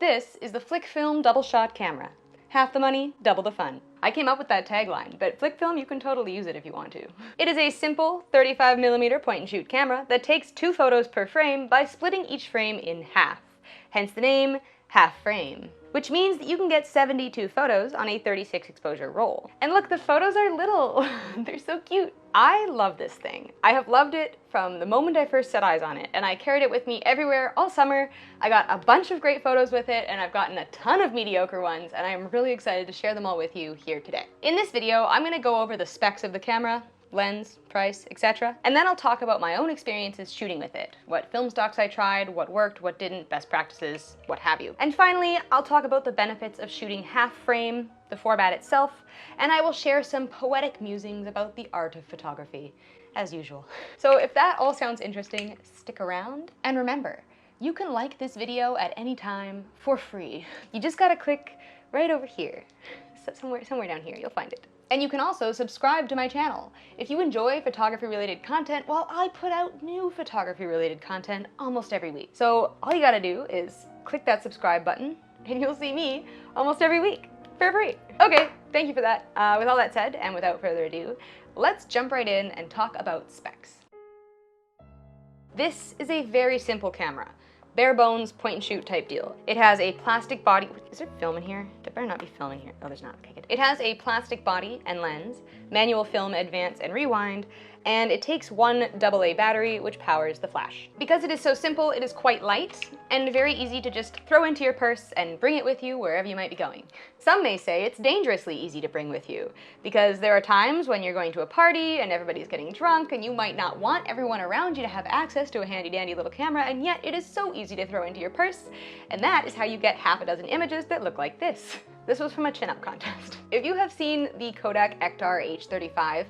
This is the Flic film double shot camera. Half the money, double the fun. I came up with that tagline, but Flic film, you can totally use it if you want to. It is a simple 35mm point and shoot camera that takes 2 photos per frame by splitting each frame in half. Hence the name, half frame. Which means that you can get 72 photos on a 36 exposure roll. And look, the photos are little. They're so cute. I love this thing. I have loved it from the moment I first set eyes on it, and I carried it with me everywhere all summer. I got a bunch of great photos with it, and I've gotten a ton of mediocre ones, and I'm really excited to share them all with you here today. In this video, I'm gonna go over the specs of the camera, lens, price, etc. And then I'll talk about my own experiences shooting with it. What Filmstocks I tried, what worked, what didn't, best practices, what have you. And finally, I'll talk about the benefits of shooting half frame, the format itself, and I will share some poetic musings about the art of photography, as usual. So if that all sounds interesting, stick around. And remember, you can like this video at any time for free. You just gotta click right over here. Somewhere down here, you'll find it. And you can also subscribe to my channel. If you enjoy photography-related content, well, I put out new photography-related content almost every week. So all you gotta do is click that subscribe button, and you'll see me almost every week for free. Okay, thank you for that. With all that said, and without further ado, let's jump right in and talk about specs. This is a very simple camera. Bare bones, point and shoot type deal. It has a plastic body. Is there film in here? There better not be film in here. Oh, there's not. Okay, good. It has a plastic body and lens, manual film advance and rewind, and it takes one AA battery, which powers the flash. Because it is so simple, it is quite light and very easy to just throw into your purse and bring it with you wherever you might be going. Some may say it's dangerously easy to bring with you, because there are times when you're going to a party and everybody's getting drunk and you might not want everyone around you to have access to a handy dandy little camera, and yet it is so easy to throw into your purse, and that is how you get half a dozen images that look like this. This was from a chin-up contest. If you have seen the Kodak Ektar H35,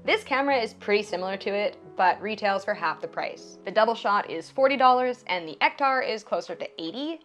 this camera is pretty similar to it, but retails for half the price. The double shot is $40 and the Ektar is closer to $80.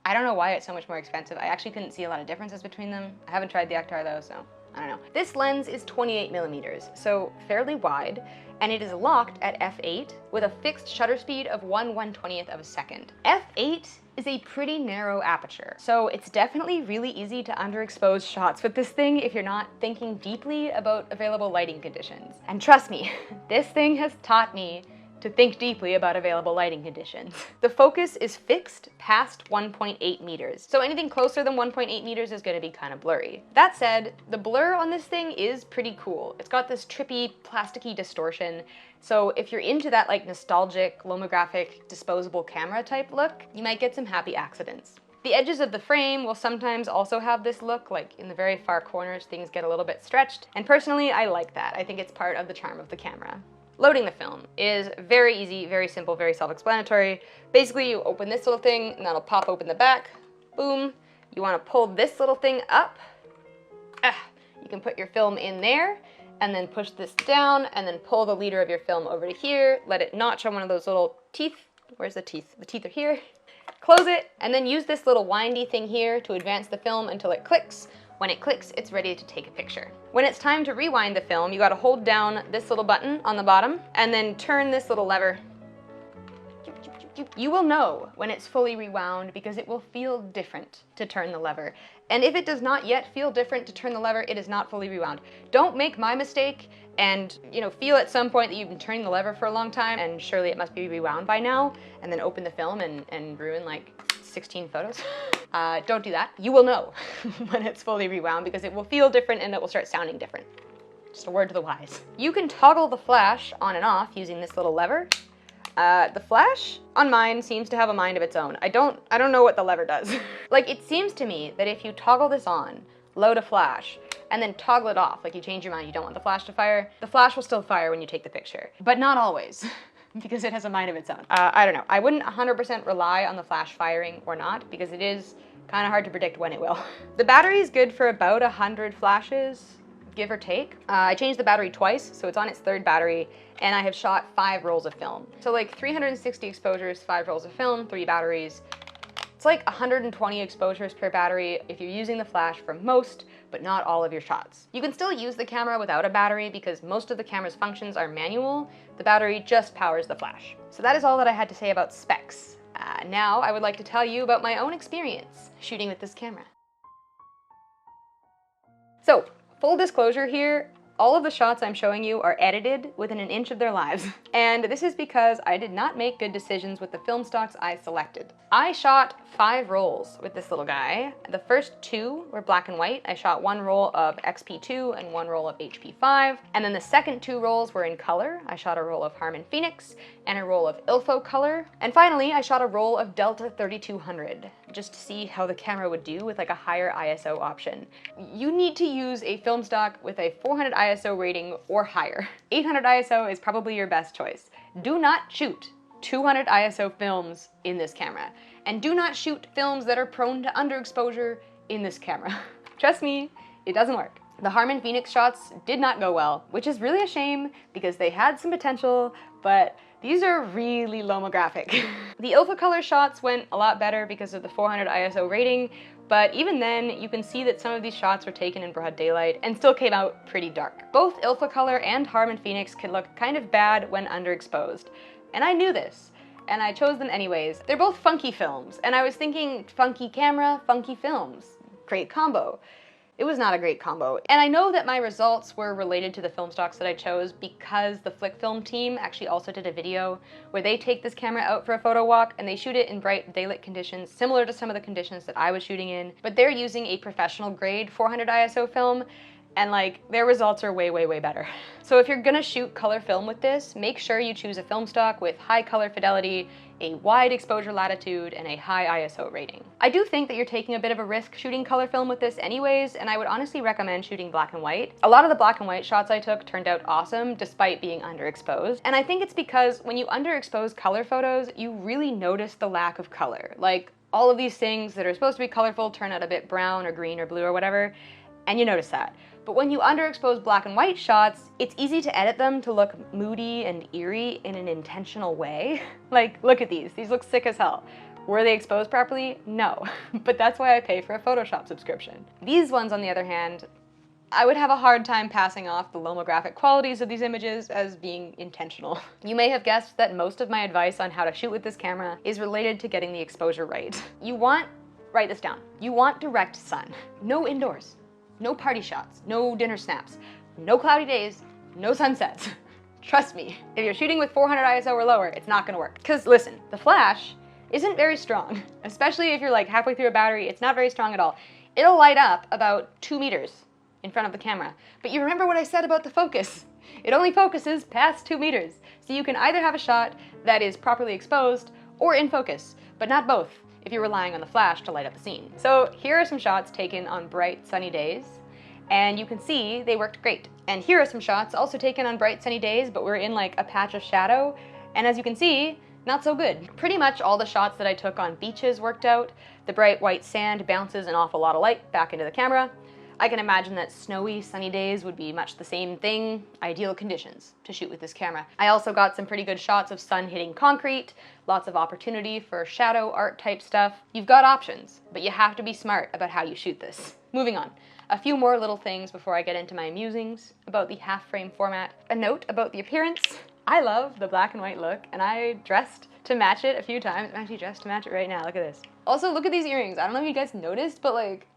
I don't know why it's so much more expensive. I actually couldn't see a lot of differences between them. I haven't tried the Ektar though, so I don't know. This lens is 28mm, so fairly wide, and it is locked at f8 with a fixed shutter speed of 1/120th of a second. f8 is a pretty narrow aperture, so it's definitely really easy to underexpose shots with this thing if you're not thinking deeply about available lighting conditions. And trust me, this thing has taught me to think deeply about available lighting conditions. The focus is fixed past 1.8 meters, so anything closer than 1.8 meters is going to be kind of blurry. That said, the blur on this thing is pretty cool. It's got this trippy, plasticky distortion, so if you're into that like nostalgic, lomographic, disposable camera type look, you might get some happy accidents. The edges of the frame will sometimes also have this look, like in the very far corners things get a little bit stretched, and personally I like that. I think it's part of the charm of the camera. Loading the film is very easy, very simple, very self-explanatory. Basically, you open this little thing, and that'll pop open the back. Boom. You want to pull this little thing up. You can put your film in there, and then push this down, and then pull the leader of your film over to here. Let it notch on one of those little teeth. Where's the teeth? The teeth are here. Close it, and then use this little windy thing here to advance the film until it clicks. When it clicks, it's ready to take a picture. When it's time to rewind the film, you gotta hold down this little button on the bottom and then turn this little lever. You will know when it's fully rewound because it will feel different to turn the lever. And if it does not yet feel different to turn the lever, it is not fully rewound. Don't make my mistake and feel at some point that you've been turning the lever for a long time and surely it must be rewound by now, and then open the film and ruin like 16 photos. Don't do that. You will know when it's fully rewound because it will feel different and it will start sounding different. Just a word to the wise. You can toggle the flash on and off using this little lever. The flash on mine seems to have a mind of its own. I don't know what the lever does. Like, it seems to me that if you toggle this on, load a flash, and then toggle it off, like you change your mind, you don't want the flash to fire, the flash will still fire when you take the picture. But not always. Because it has a mind of its own. I don't know. I wouldn't 100% rely on the flash firing or not, because it is kind of hard to predict when it will. The battery is good for about 100 flashes, give or take. I changed the battery twice, so it's on its 3rd battery, and I have shot 5 rolls of film. So like 360 exposures, 5 rolls of film, 3 batteries. It's like 120 exposures per battery if you're using the flash for most, but not all of your shots. You can still use the camera without a battery because most of the camera's functions are manual. The battery just powers the flash. So that is all that I had to say about specs. Now I would like to tell you about my own experience shooting with this camera. So, full disclosure here, all of the shots I'm showing you are edited within an inch of their lives. And this is because I did not make good decisions with the film stocks I selected. I shot 5 rolls with this little guy. The first 2 were black and white. I shot 1 roll of XP2 and 1 roll of HP5. And then the second 2 rolls were in color. I shot a roll of Harman Phoenix and a roll of Ilfocolor. And finally, I shot a roll of Delta 3200, just to see how the camera would do with like a higher ISO option. You need to use a film stock with a 400 ISO rating or higher. 800 ISO is probably your best choice. Do not shoot 200 ISO films in this camera. And do not shoot films that are prone to underexposure in this camera. Trust me, it doesn't work. The Harman Phoenix shots did not go well, which is really a shame because they had some potential, but these are really lomographic. The Ilfocolor shots went a lot better because of the 400 ISO rating, but even then, you can see that some of these shots were taken in broad daylight and still came out pretty dark. Both Ilfocolor and Harman Phoenix can look kind of bad when underexposed, and I knew this, and I chose them anyways. They're both funky films, and I was thinking funky camera, funky films. Great combo. It was not a great combo. And I know that my results were related to the film stocks that I chose because the Flic film team actually also did a video where they take this camera out for a photo walk and they shoot it in bright daylit conditions similar to some of the conditions that I was shooting in, but they're using a professional grade 400 ISO film, and like their results are way, way, way better. So if you're gonna shoot color film with this, make sure you choose a film stock with high color fidelity, a wide exposure latitude, and a high ISO rating. I do think that you're taking a bit of a risk shooting color film with this anyways, and I would honestly recommend shooting black and white. A lot of the black and white shots I took turned out awesome despite being underexposed. And I think it's because when you underexpose color photos, you really notice the lack of color. Like all of these things that are supposed to be colorful turn out a bit brown or green or blue or whatever, and you notice that. But when you underexpose black and white shots, it's easy to edit them to look moody and eerie in an intentional way. Like, look at these. These look sick as hell. Were they exposed properly? No. But that's why I pay for a Photoshop subscription. These ones, on the other hand, I would have a hard time passing off the lomographic qualities of these images as being intentional. You may have guessed that most of my advice on how to shoot with this camera is related to getting the exposure right. Write this down. You want direct sun. No indoors. No party shots, no dinner snaps, no cloudy days, no sunsets. Trust me, if you're shooting with 400 ISO or lower, it's not gonna work. Because listen, the flash isn't very strong, especially if you're like halfway through a battery. It's not very strong at all. It'll light up about 2 meters in front of the camera. But you remember what I said about the focus. It only focuses past 2 meters. So you can either have a shot that is properly exposed or in focus, but not both if you're relying on the flash to light up the scene. So here are some shots taken on bright sunny days, and you can see they worked great. And here are some shots also taken on bright sunny days, but we're in like a patch of shadow, and as you can see, not so good. Pretty much all the shots that I took on beaches worked out. The bright white sand bounces an awful lot of light back into the camera. I can imagine that snowy, sunny days would be much the same thing, ideal conditions to shoot with this camera. I also got some pretty good shots of sun hitting concrete, lots of opportunity for shadow art type stuff. You've got options, but you have to be smart about how you shoot this. Moving on. A few more little things before I get into my musings about the half frame format. A note about the appearance. I love the black and white look, and I dressed to match it a few times. I'm actually dressed to match it right now, look at this. Also, look at these earrings. I don't know if you guys noticed, but like,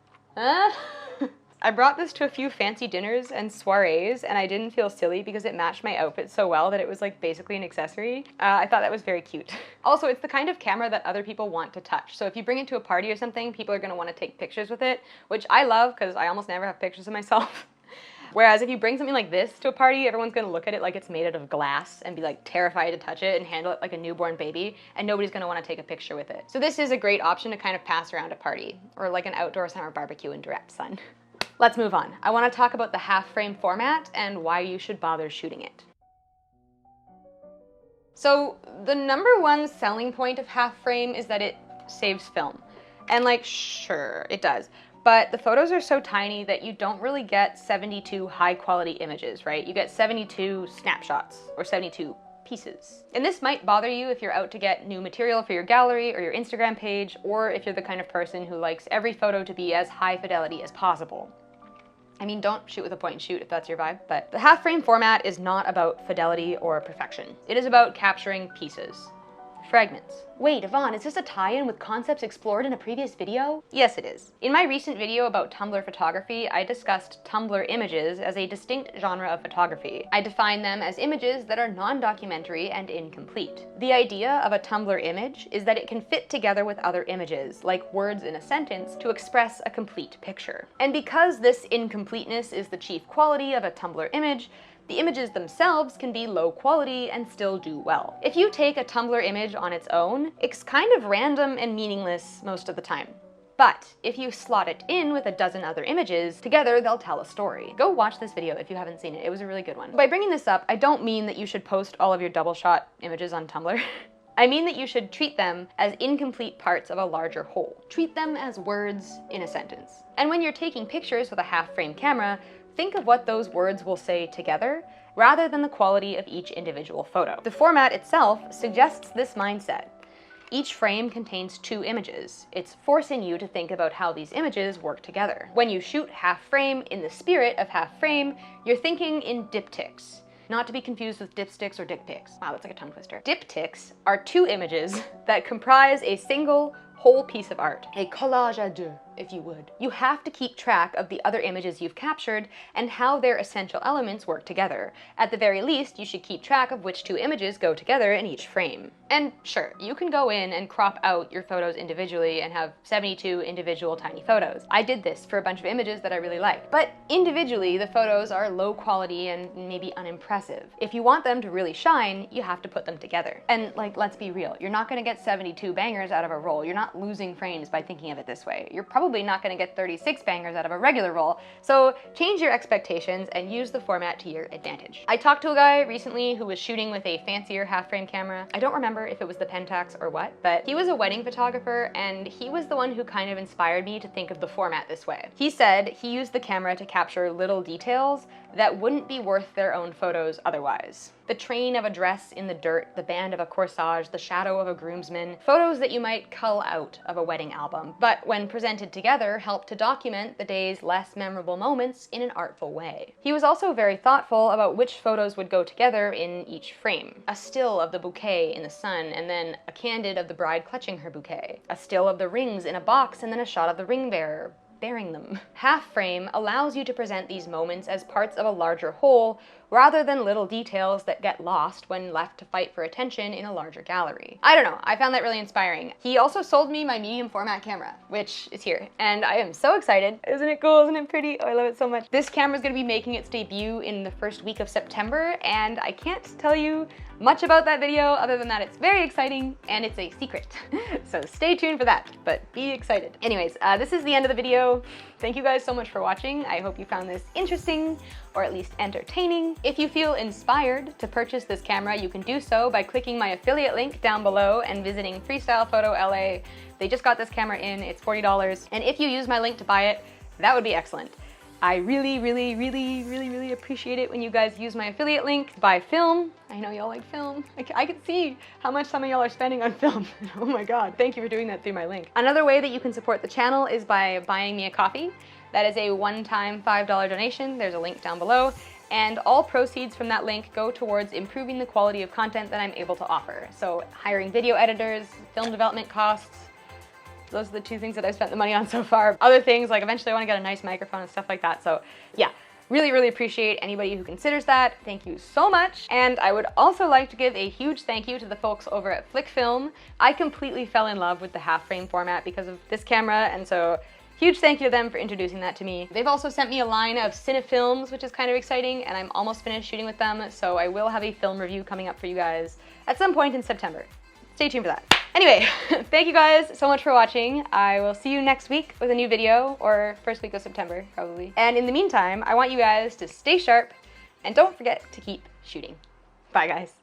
I brought this to a few fancy dinners and soirees, and I didn't feel silly because it matched my outfit so well that it was like basically an accessory. I thought that was very cute. Also, it's the kind of camera that other people want to touch. So if you bring it to a party or something, people are gonna wanna take pictures with it, which I love because I almost never have pictures of myself. Whereas if you bring something like this to a party, everyone's gonna look at it like it's made out of glass and be like terrified to touch it and handle it like a newborn baby, and nobody's gonna wanna take a picture with it. So this is a great option to kind of pass around a party, or like an outdoor summer barbecue in direct sun. Let's move on. I want to talk about the half frame format and why you should bother shooting it. So the #1 selling point of half frame is that it saves film. And like, sure, it does. But the photos are so tiny that you don't really get 72 high quality images, right? You get 72 snapshots or 72 pieces. And this might bother you if you're out to get new material for your gallery or your Instagram page, or if you're the kind of person who likes every photo to be as high fidelity as possible. I mean, don't shoot with a point and shoot if that's your vibe, but the half frame format is not about fidelity or perfection. It is about capturing pieces. fragments. Wait, Yvonne, is this a tie-in with concepts explored in a previous video? Yes, it is. In my recent video about Tumblr photography, I discussed Tumblr images as a distinct genre of photography. I define them as images that are non-documentary and incomplete. The idea of a Tumblr image is that it can fit together with other images, like words in a sentence, to express a complete picture. And because this incompleteness is the chief quality of a Tumblr image, the images themselves can be low quality and still do well. If you take a Tumblr image on its own, it's kind of random and meaningless most of the time. But if you slot it in with a dozen other images, together they'll tell a story. Go watch this video if you haven't seen it. It was a really good one. By bringing this up, I don't mean that you should post all of your double shot images on Tumblr. I mean that you should treat them as incomplete parts of a larger whole. Treat them as words in a sentence. And when you're taking pictures with a half-frame camera, think of what those words will say together, rather than the quality of each individual photo. The format itself suggests this mindset. Each frame contains 2 images. It's forcing you to think about how these images work together. When you shoot half frame in the spirit of half frame, you're thinking in diptychs. Not to be confused with dipsticks or dick pics. Wow, that's like a tongue twister. Diptychs are 2 images that comprise a single whole piece of art. A collage à deux, if you would. You have to keep track of the other images you've captured and how their essential elements work together. At the very least, you should keep track of which 2 images go together in each frame. And sure, you can go in and crop out your photos individually and have 72 individual tiny photos. I did this for a bunch of images that I really liked. But individually, the photos are low quality and maybe unimpressive. If you want them to really shine, you have to put them together. And like, let's be real, you're not gonna get 72 bangers out of a roll. You're not losing frames by thinking of it this way. You're probably not gonna get 36 bangers out of a regular roll. So change your expectations and use the format to your advantage. I talked to a guy recently who was shooting with a fancier half-frame camera. I don't remember if it was the Pentax or what, but he was a wedding photographer and he was the one who kind of inspired me to think of the format this way. He said he used the camera to capture little details that wouldn't be worth their own photos otherwise. The train of a dress in the dirt, the band of a corsage, the shadow of a groomsman, photos that you might cull out of a wedding album, but when presented together help to document the day's less memorable moments in an artful way. He was also very thoughtful about which photos would go together in each frame. A still of the bouquet in the sun, and then a candid of the bride clutching her bouquet. A still of the rings in a box, and then a shot of the ring bearer bearing them. Half frame allows you to present these moments as parts of a larger whole, rather than little details that get lost when left to fight for attention in a larger gallery. I don't know, I found that really inspiring. He also sold me my medium format camera, which is here, and I am so excited. Isn't it cool? Isn't it pretty? Oh, I love it so much. This camera is gonna be making its debut in the first week of September, and I can't tell you much about that video other than that it's very exciting and it's a secret. So stay tuned for that, but be excited. Anyways, this is the end of the video. Thank you guys so much for watching. I hope you found this interesting or at least entertaining. If you feel inspired to purchase this camera, you can do so by clicking my affiliate link down below and visiting Freestyle Photo LA. They just got this camera in, it's $40. And if you use my link to buy it, that would be excellent. I really appreciate it when you guys use my affiliate link to buy film. I know y'all like film. I can see how much some of y'all are spending on film. Oh my God, thank you for doing that through my link. Another way that you can support the channel is by buying me a coffee. That is a one-time $5 donation. There's a link down below. And all proceeds from that link go towards improving the quality of content that I'm able to offer. So hiring video editors, film development costs, those are the 2 things that I've spent the money on so far. Other things, like eventually I want to get a nice microphone and stuff like that. So yeah, really appreciate anybody who considers that. Thank you so much. And I would also like to give a huge thank you to the folks over at Flic Film. I completely fell in love with the half frame format because of this camera, and so huge thank you to them for introducing that to me. They've also sent me a line of cinefilms, which is kind of exciting, and I'm almost finished shooting with them, so I will have a film review coming up for you guys at some point in September. Stay tuned for that. Anyway, thank you guys so much for watching. I will see you next week with a new video, or first week of September, probably. And in the meantime, I want you guys to stay sharp and don't forget to keep shooting. Bye, guys.